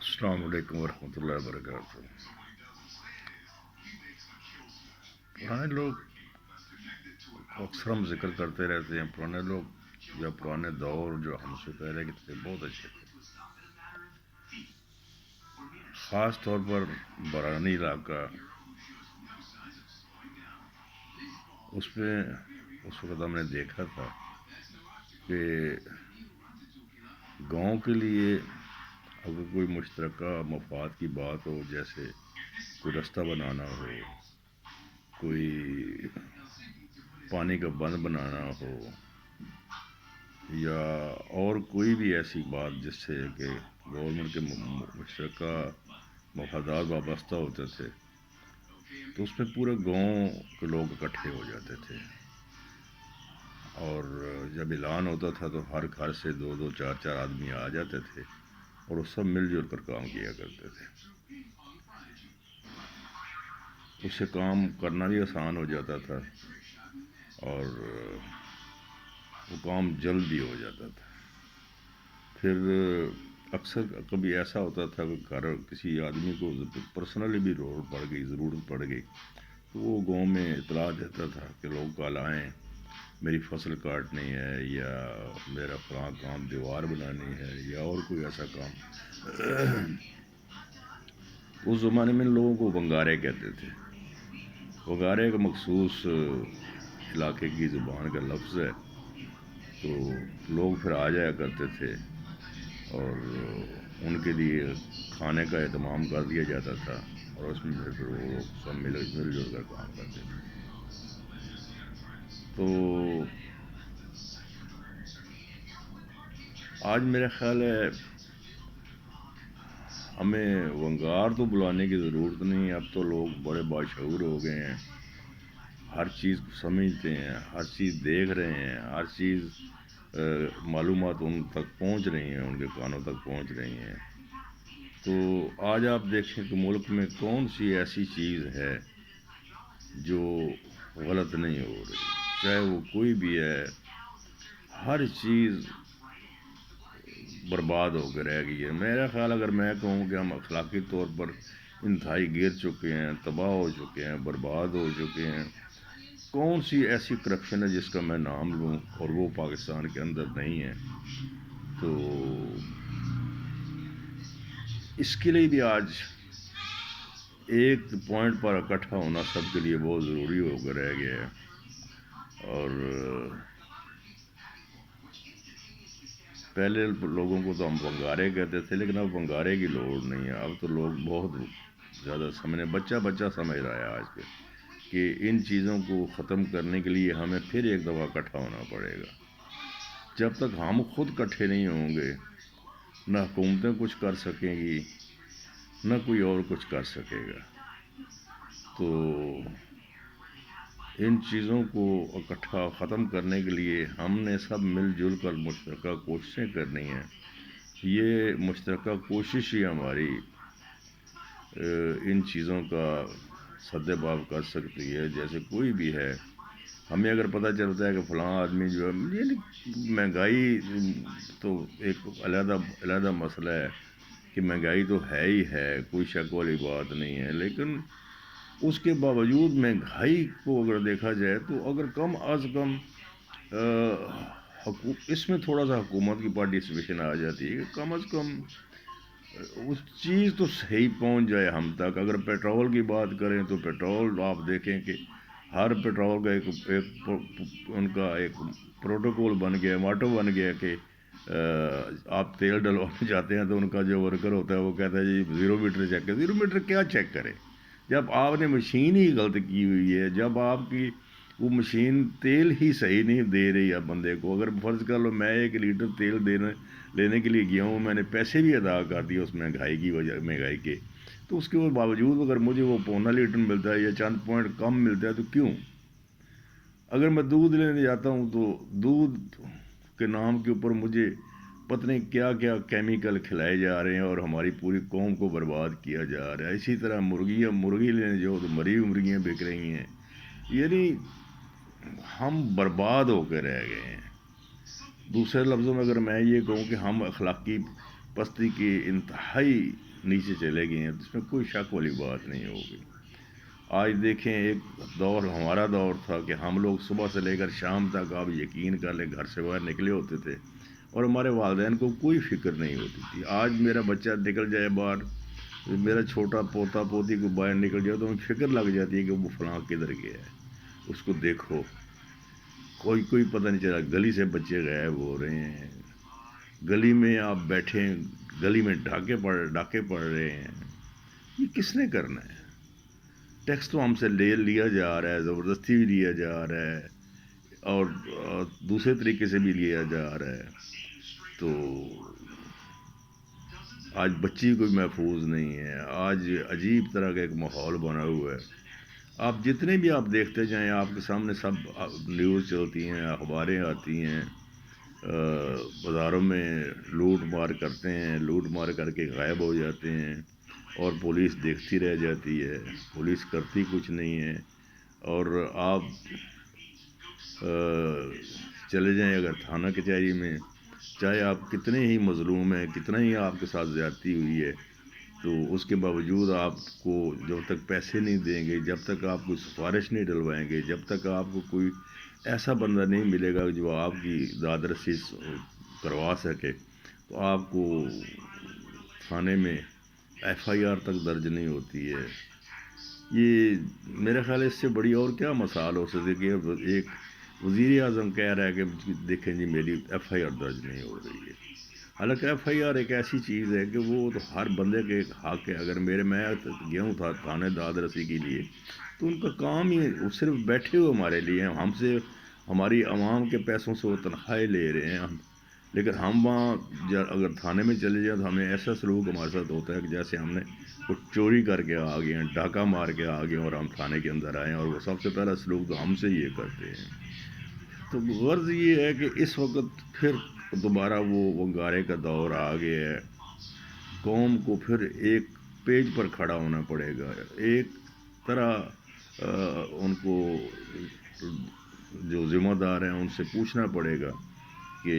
السلام علیکم ورحمۃ اللہ وبرکاتہ۔ پرانے لوگ اکثر ہم ذکر کرتے رہتے ہیں، پرانے لوگ یا پرانے دور جو ہم سے پہلے کے تھے بہت اچھے تھے، خاص طور پر برانی علاقہ۔ اس میں اس وقت ہم نے دیکھا تھا کہ گاؤں کے لیے اگر کوئی مشترکہ مفاد کی بات ہو، جیسے کوئی رستہ بنانا ہو، کوئی پانی کا بند بنانا ہو، یا اور کوئی بھی ایسی بات جس سے کہ گورنمنٹ کے مشترکہ مفادات وابستہ ہوتے تھے، تو اس میں پورے گاؤں کے لوگ اکٹھے ہو جاتے تھے، اور جب اعلان ہوتا تھا تو ہر گھر سے دو دو چار چار آدمی آ جاتے تھے اور وہ سب مل جل کر کام کیا کرتے تھے۔ اس سے کام کرنا بھی آسان ہو جاتا تھا اور وہ کام جلد بھی ہو جاتا تھا۔ پھر اکثر کبھی ایسا ہوتا تھا کہ گھر کسی آدمی کو پرسنلی بھی ضرورت پڑ گئی تو وہ گاؤں میں اطلاع دیتا تھا کہ لوگ کل آئیں، میری فصل کاٹنی ہے، یا میرا فلاں کام دیوار بنانی ہے، یا اور کوئی ایسا کام۔ اس زمانے میں لوگوں کو بنگارے کہتے تھے۔ بنگارے ایک مخصوص علاقے کی زبان کا لفظ ہے، تو لوگ پھر آ جایا کرتے تھے اور ان کے لیے کھانے کا اہتمام کر دیا جاتا تھا، اور اس میں پھر وہ سب مل جل کر کام کرتے تھے۔ تو آج میرا خیال ہے ہمیں ونگار تو بلانے کی ضرورت نہیں، اب تو لوگ بڑے باشعور ہو گئے ہیں، ہر چیز کو سمجھتے ہیں، ہر چیز دیکھ رہے ہیں، ہر چیز معلومات ان تک پہنچ رہی ہیں، ان کے کانوں تک پہنچ رہی ہیں۔ تو آج آپ دیکھیں کہ ملک میں کون سی ایسی چیز ہے جو غلط نہیں ہو رہی، چاہے وہ کوئی بھی ہے، ہر چیز برباد ہو کے رہ گئی ہے۔ میرا خیال اگر میں کہوں کہ ہم اخلاقی طور پر انتہائی گر چکے ہیں، تباہ ہو چکے ہیں، برباد ہو چکے ہیں، کون سی ایسی کرپشن ہے جس کا میں نام لوں اور وہ پاکستان کے اندر نہیں ہے؟ تو اس کے لیے بھی آج ایک پوائنٹ پر اکٹھا ہونا سب کے لیے بہت ضروری ہو کر رہ گیا ہے۔ اور پہلے لوگوں کو تو ہم بنگارے کہتے تھے، لیکن اب بنگارے کی لوڑ نہیں ہے، اب تو لوگ بہت زیادہ بچہ بچہ سمجھ رہا ہے آج کے کہ ان چیزوں کو ختم کرنے کے لیے ہمیں پھر ایک دفعہ اکٹھا ہونا پڑے گا۔ جب تک ہم خود اکٹھے نہیں ہوں گے، نہ حکومتیں کچھ کر سکیں گی، نہ کوئی اور کچھ کر سکے گا۔ تو ان چیزوں کو اکٹھا ختم کرنے کے لیے ہم نے سب مل جل کر مشترکہ کوششیں کرنی ہیں۔ یہ مشترکہ کوشش ہی ہماری ان چیزوں کا سد باب کر سکتی ہے۔ جیسے کوئی بھی ہے، ہمیں اگر پتہ چلتا ہے کہ فلاں آدمی جو ہے، یعنی مہنگائی تو ایک علیحدہ مسئلہ ہے کہ مہنگائی تو ہے ہی ہے، کوئی شک والی بات نہیں ہے، لیکن اس کے باوجود مہنگائی کو اگر دیکھا جائے تو اگر کم از کم اس میں تھوڑا سا حکومت کی پارٹیسپیشن آ جاتی ہے کہ کم از کم اس چیز تو صحیح پہنچ جائے ہم تک۔ اگر پیٹرول کی بات کریں تو پیٹرول آپ دیکھیں کہ ہر پیٹرول کا ان کا ایک پروٹوکول بن گیا، موٹو بن گیا کہ آپ تیل ڈلوانے جاتے ہیں تو ان کا جو ورکر ہوتا ہے وہ کہتا ہے جی 0 میٹر چیک کرے۔ 0 میٹر کیا چیک کرے جب آپ نے مشین ہی غلط کی ہوئی ہے، جب آپ کی وہ مشین تیل ہی صحیح نہیں دے رہی ہے بندے کو۔ اگر فرض کر لو میں 1 لیٹر تیل لینے کے لیے گیا ہوں، میں نے پیسے بھی ادا کر دیے اس مہنگائی کے، تو اس کے باوجود اگر مجھے وہ 0.25 لیٹر ملتا ہے یا چند پوائنٹ کم ملتا ہے تو کیوں؟ اگر میں دودھ لینے جاتا ہوں تو دودھ کے نام کے اوپر مجھے پتہ نہیں کیا کیا کیمیکل کھلائے جا رہے ہیں اور ہماری پوری قوم کو برباد کیا جا رہا ہے۔ اسی طرح مرغی لینے جاؤ تو مری ہوئی مرغیاں بک رہی ہیں، یعنی ہم برباد ہو کے رہ گئے ہیں۔ دوسرے لفظوں میں اگر میں یہ کہوں کہ ہم اخلاقی پستی کی انتہائی نیچے چلے گئے ہیں، اس میں کوئی شک والی بات نہیں ہوگی۔ آج دیکھیں، ایک دور ہمارا دور تھا کہ ہم لوگ صبح سے لے کر شام تک، آپ یقین کر لیں، گھر سے باہر نکلے ہوتے تھے اور ہمارے والدین کو کوئی فکر نہیں ہوتی تھی۔ آج میرا بچہ نکل جائے باہر، میرا چھوٹا پوتا پوتی کو باہر نکل جائے تو ہمیں فکر لگ جاتی ہے کہ وہ فلاں کدھر گیا ہے، اس کو دیکھو۔ کوئی پتہ نہیں چلا، گلی سے بچے غائب ہو رہے ہیں، گلی میں آپ بیٹھیں، گلی میں ڈاکے پڑ رہے ہیں۔ یہ کس نے کرنا ہے؟ ٹیکس تو ہم سے لیا جا رہا ہے، زبردستی بھی لیا جا رہا ہے اور دوسرے طریقے سے بھی لیا جا رہا ہے۔ تو آج بچی کوئی محفوظ نہیں ہے، آج عجیب طرح کا ایک ماحول بنا ہوا ہے۔ آپ جتنے بھی آپ دیکھتے جائیں، آپ کے سامنے سب نیوز چلتی ہیں، اخباریں آتی ہیں، بازاروں میں لوٹ مار کرتے ہیں، لوٹ مار کر کے غائب ہو جاتے ہیں اور پولیس دیکھتی رہ جاتی ہے، پولیس کرتی کچھ نہیں ہے۔ اور آپ چلے جائیں اگر تھانہ کچہری میں، چاہے آپ کتنے ہی مظلوم ہیں، کتنا ہی آپ کے ساتھ زیادتی ہوئی ہے، تو اس کے باوجود آپ کو جب تک پیسے نہیں دیں گے، جب تک آپ کو سفارش نہیں ڈلوائیں گے، جب تک آپ کو کوئی ایسا بندہ نہیں ملے گا جو آپ کی داد رسی کروا سکے، تو آپ کو تھانے میں FIR تک درج نہیں ہوتی ہے۔ یہ میرا خیال ہے اس سے بڑی اور کیا مثال ہو سکتی کہ ایک وزیر اعظم کہہ رہا ہے کہ دیکھیں جی میری FIR درج نہیں ہو رہی ہے۔ حالانکہ FIR ایک ایسی چیز ہے کہ وہ تو ہر بندے کے ایک حق ہے۔ اگر میں گیا ہوں تھانے داد رسی کے لیے، تو ان کا کام ہی وہ صرف بیٹھے ہوئے ہمارے لیے ہیں، ہم سے ہماری عوام کے پیسوں سے وہ تنخواہیں لے رہے ہیں لیکن ہم وہاں اگر تھانے میں چلے جائیں تو ہمیں ایسا سلوک ہمارے ساتھ ہوتا ہے کہ جیسے ہم نے کچھ چوری کر کے آ گئے ہیں، ڈاکہ مار کے آ گئے ہیں اور ہم تھانے کے اندر آئے ہیں، اور وہ سب سے پہلا سلوک تو ہم سے یہ کرتے ہیں۔ تو غرض یہ ہے کہ اس وقت پھر دوبارہ وہ گارے کا دور آ گیا ہے۔ قوم کو پھر ایک پیج پر کھڑا ہونا پڑے گا، ایک طرح ان کو جو ذمہ دار ہیں ان سے پوچھنا پڑے گا کہ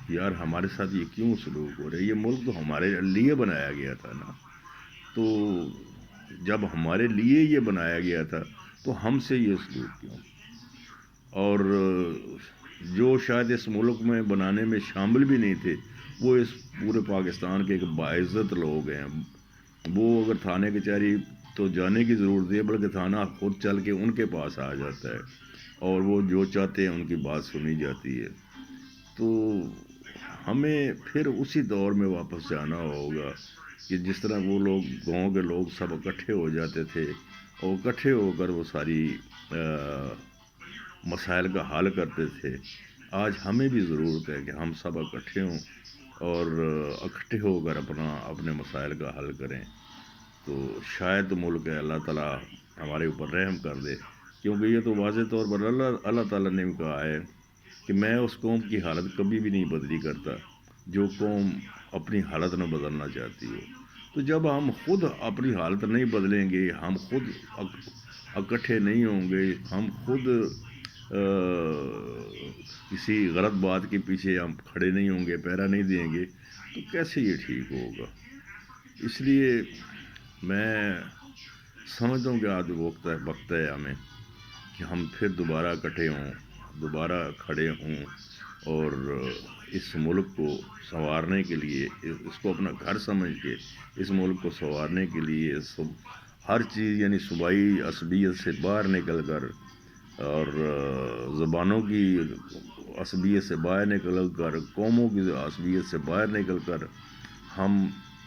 یار ہمارے ساتھ یہ کیوں سلوک ہو رہا ہے؟ یہ ملک تو ہمارے لیے بنایا گیا تھا نا، تو جب ہمارے لیے یہ بنایا گیا تھا تو ہم سے یہ سلوک کیوں؟ اور جو شاید اس ملک میں بنانے میں شامل بھی نہیں تھے، وہ اس پورے پاکستان کے ایک باعزت لوگ ہیں، وہ اگر تھانے کچہری تو جانے کی ضرورت ہے، بلکہ تھانہ خود چل کے ان کے پاس آ جاتا ہے اور وہ جو چاہتے ہیں ان کی بات سنی جاتی ہے۔ تو ہمیں پھر اسی دور میں واپس جانا ہوگا کہ جس طرح وہ لوگ، گاؤں کے لوگ سب اکٹھے ہو جاتے تھے اور اکٹھے ہو کر وہ ساری مسائل کا حل کرتے تھے۔ آج ہمیں بھی ضرورت ہے کہ ہم سب اکٹھے ہوں اور اکٹھے ہو کر اپنے مسائل کا حل کریں، تو شاید ملک ہے اللہ تعالیٰ ہمارے اوپر رحم کر دے، کیونکہ یہ تو واضح طور پر اللہ تعالیٰ نے بھی کہا ہے کہ میں اس قوم کی حالت کبھی بھی نہیں بدلی کرتا جو قوم اپنی حالت نہ بدلنا چاہتی ہو۔ تو جب ہم خود اپنی حالت نہیں بدلیں گے، ہم خود اکٹھے نہیں ہوں گے، ہم خود کسی غلط بات کے پیچھے ہم کھڑے نہیں ہوں گے، پیرا نہیں دیں گے، تو کیسے یہ ٹھیک ہوگا؟ اس لیے میں سمجھتا ہوں کہ آج وقت ہے ہمیں کہ ہم پھر دوبارہ اکٹھے ہوں، دوبارہ کھڑے ہوں اور اس ملک کو سنوارنے کے لیے، اس کو اپنا گھر سمجھ کے اس ملک کو سنوارنے کے لیے ہر چیز یعنی صوبائی عصبیت سے باہر نکل کر اور زبانوں کی عصبیت سے باہر نکل کر، قوموں کی عصبیت سے باہر نکل کر ہم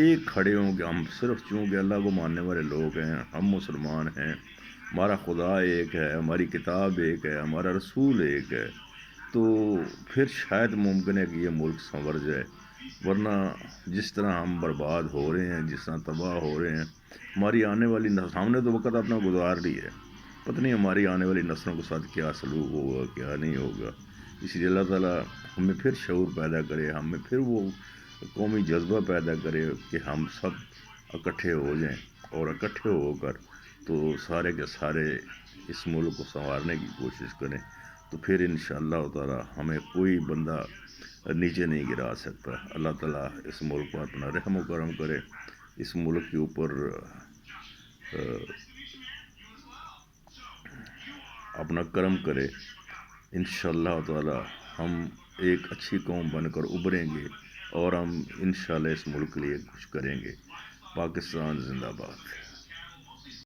ایک کھڑے ہوں کہ ہم صرف چونکہ اللہ کو ماننے والے لوگ ہیں، ہم مسلمان ہیں، ہمارا خدا ایک ہے، ہماری کتاب ایک ہے، ہمارا رسول ایک ہے، تو پھر شاید ممکن ہے کہ یہ ملک سنور جائے۔ ورنہ جس طرح ہم برباد ہو رہے ہیں، جس طرح تباہ ہو رہے ہیں، ہماری آنے والی ہم نے تو وقت اپنا گزار لی ہے، پتہ نہیں ہماری آنے والی نسلوں کے ساتھ کیا سلوک ہوگا، کیا نہیں ہوگا۔ اس لیے اللہ تعالیٰ ہمیں پھر شعور پیدا کرے، ہمیں پھر وہ قومی جذبہ پیدا کرے کہ ہم سب اکٹھے ہو جائیں اور اکٹھے ہو کر تو سارے کے سارے اس ملک کو سنوارنے کی کوشش کریں، تو پھر انشاءاللہ تعالیٰ ہمیں کوئی بندہ نیچے نہیں گرا سکتا۔ اللہ تعالیٰ اس ملک پر اپنا رحم و کرم کرے، اس ملک کے اوپر اپنا کرم کرے۔ انشاءاللہ تعالی ہم ایک اچھی قوم بن کر ابھریں گے اور ہم انشاءاللہ اس ملک کے لیے کچھ کریں گے۔ پاکستان زندہ باد۔